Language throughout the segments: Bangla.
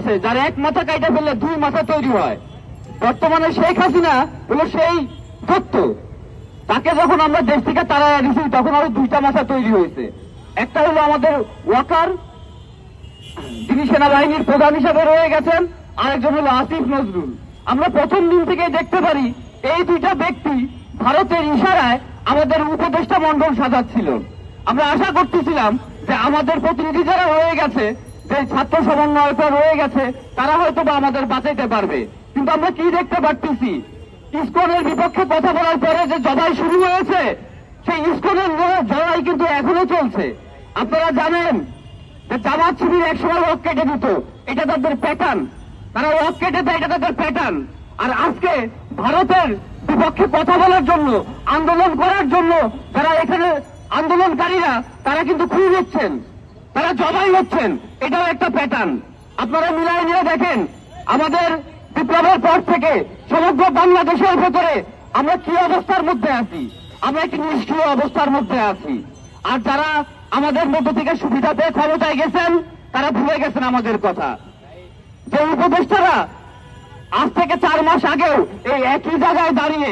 আছে, যার এক মাথা কাইটা ফেললে দুই মাথা তৈরি হয়। বর্তমানে শেখ হাসিনা হলো সেই তত্ত্ব। তাকে যখন আমরা দেশ থেকে তাড়াইয়া দিছি তখন আরো দুইটা মাথা তৈরি হয়েছে। একটা হলো আমাদের ওয়াকার, যিনি সেনাবাহিনীর প্রধান হিসেবে রয়ে গেছেন, আরেকজন হলো আসিফ নজরুল। আমরা প্রথম দিন থেকে দেখতে পারি এই দুইটা ব্যক্তি ভারতের ইশারায় আমাদের উপদেষ্টা মন্ডল সাজাচ্ছিল। আমরা আশা করতেছিলাম যে আমাদের প্রতিনিধি যারা রয়ে গেছে, যে ছাত্র সমন্বয়করা রয়ে গেছে, তারা হয়তো বা আমাদের বাঁচাইতে পারবে। কিন্তু আমরা কি দেখতে পারতেছি, ইসকনের বিপক্ষে কথা বলার পরে যে জবাই শুরু হয়েছে, সেই ইসকনের জবাই কিন্তু এখনো চলছে। আপনারা জানেন যে জামাত শিবির একসময় ওয়াক কেটে দিত, এটা তাদের প্যাটার্ন। তারা ওয়াক কেটে দেয়, এটা তাদের প্যাটার্ন। আর আজকে ভারতের বিপক্ষে কথা বলার জন্য, আন্দোলন করার জন্য যারা এখানে আন্দোলনকারীরা, তারা কিন্তু খুন হচ্ছেন, তারা জবাই হচ্ছেন, এটাও একটা প্যাটার্ন। আপনারা মিলাই নিয়ে দেখেন আমাদের বিপ্লবের পর থেকে সমগ্র বাংলাদেশের ভেতরে আমরা কি অবস্থার মধ্যে আছি। আমরা একটি নিষ্ক্রিয় অবস্থার মধ্যে আছি। আর যারা আমাদের মধ্য থেকে সুবিধা পেয়ে ক্ষমতায় গেছেন, তারা ভুলে গেছেন আমাদের কথা। যে উপদেষ্টারা আজ থেকে 4 মাস আগেও এই একই জায়গায় দাঁড়িয়ে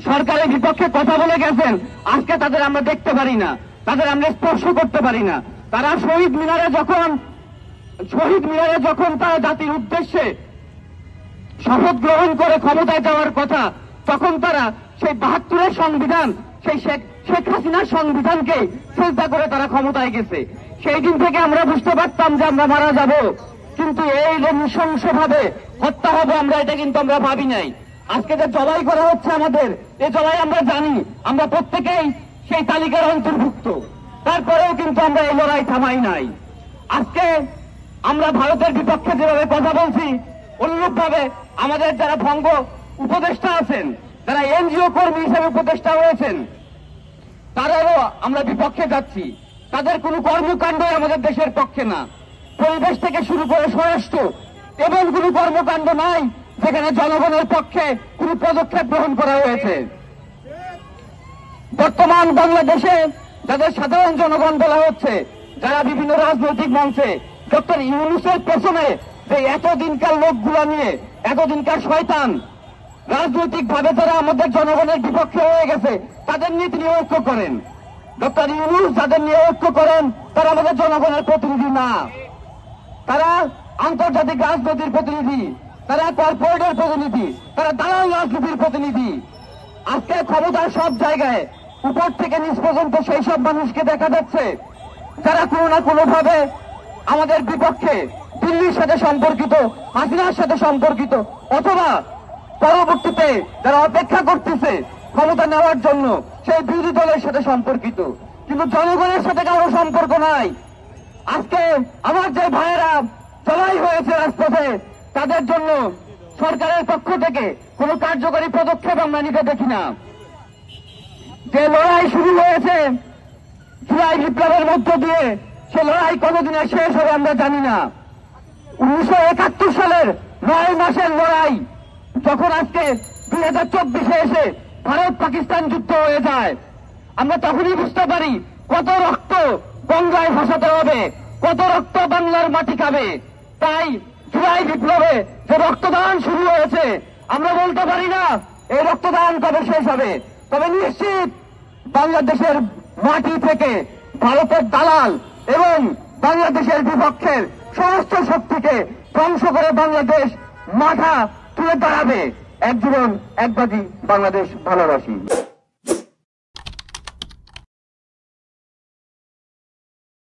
সরকারের বিপক্ষে কথা বলে গেছেন, আজকে তাদের আমরা দেখতে পারি না, তাদের আমরা স্পর্শ করতে পারি না। তারা শহীদ মিনারে যখন তারা জাতির উদ্দেশ্যে শপথ গ্রহণ করে ক্ষমতায় যাওয়ার কথা, তখন তারা সেই 72-এর সংবিধান, সেই শেখ হাসিনার সংবিধানকে শ্রদ্ধা করে তারা ক্ষমতায় গেছে। সেই দিন থেকে আমরা বুঝতে পারতাম যে আমরা মারা যাব, কিন্তু এই যে নৃশংসভাবে হত্যা হবে আমরা এটা কিন্তু আমরা ভাবি নাই। আজকে যে জবাই করা হচ্ছে আমাদের, এই জবাই আমরা জানি, আমরা প্রত্যেকেই সেই তালিকার অন্তর্ভুক্ত। তারপরেও কিন্তু আমরা এই লড়াই থামাই নাই। আজকে আমরা ভারতের বিপক্ষে যেভাবে কথা বলছি, অনুরূপভাবে আমাদের যারা ভঙ্গ উপদেষ্টা আছেন, যারা এনজিও কর্মী হিসেবে উপদেষ্টা হয়েছেন, তাদেরও আমরা বিপক্ষে যাচ্ছি। তাদের কোনো কর্মকাণ্ডই আমাদের দেশের পক্ষে না। পরিবেশ থেকে শুরু করে স্বরাষ্ট্র, এমন কোনো কর্মকাণ্ড নাই যেখানে জনগণের পক্ষে কোনো পদক্ষেপ গ্রহণ করা হয়েছে। বর্তমান বাংলাদেশে যাদের সাধারণ জনগণ বলা হচ্ছে, যারা বিভিন্ন রাজনৈতিক মঞ্চে ডক্টর ইউনূসের পেছনে যে এতদিনকার লোকগুলা নিয়ে, এতদিনকার শয়তান রাজনৈতিক ভাবে যারা আমাদের জনগণের বিপক্ষে হয়ে গেছে, তাদের নিয়ে তিনি ঐক্য করেন। ডক্টর ইউনূস যাদের নিয়ে ঐক্য করেন, তারা আমাদের জনগণের প্রতিনিধি না। তারা আন্তর্জাতিক রাজনীতির প্রতিনিধি, তারা কর্পোরেটের প্রতিনিধি, তারা দালাল রাজনীতির প্রতিনিধি। আজকে ক্ষমতার সব জায়গায় উপর থেকে নিচ পর্যন্ত সেই সব মানুষকে দেখা যাচ্ছে যারা কোনো না কোনো ভাবে আমাদের বিপক্ষে, দিল্লির সাথে সম্পর্কিত, হাসিনার সাথে সম্পর্কিত, অথবা পরবর্তীতে যারা অপেক্ষা করতেছে ক্ষমতা নেওয়ার জন্য সেই বিরোধী দলের সাথে সম্পর্কিত, কিন্তু জনগণের সাথে কারো সম্পর্ক নাই। আজকে আমার যে ভাইয়েরা জবাই হয়েছে রাজপথে, তাদের জন্য সরকারের পক্ষ থেকে কোনো কার্যকরী পদক্ষেপ আমরা নিতে দেখি না। যে লড়াই শুরু হয়েছে জুলাই বিপ্লবের মধ্য দিয়ে, সে লড়াই কতদিনে শেষ হবে আমরা জানি না। 1971 সালের 9 মাসের লড়াই যখন আজকে 2024-এ এসে ভারত পাকিস্তান যুদ্ধ হয়ে যায়, আমরা তখনই বুঝতে পারি কত রক্ত গঙ্গায় ভাসাতে হবে, কত রক্ত বাংলার মাটি খাবে। তাই জুলাই বিপ্লবে যে রক্তদান শুরু হয়েছে, আমরা বলতে পারি না এই রক্তদান কবে শেষ হবে, তবে নিশ্চিত বাংলাদেশের মাটি থেকে ভারতের দালাল এবং বাংলাদেশের বিপক্ষের সমস্ত শক্তিকে ধ্বংস করে বাংলাদেশ মাথা তুলে দাঁড়াবে। এক জীবন এক বাজি, বাংলাদেশ ভালোবাসি।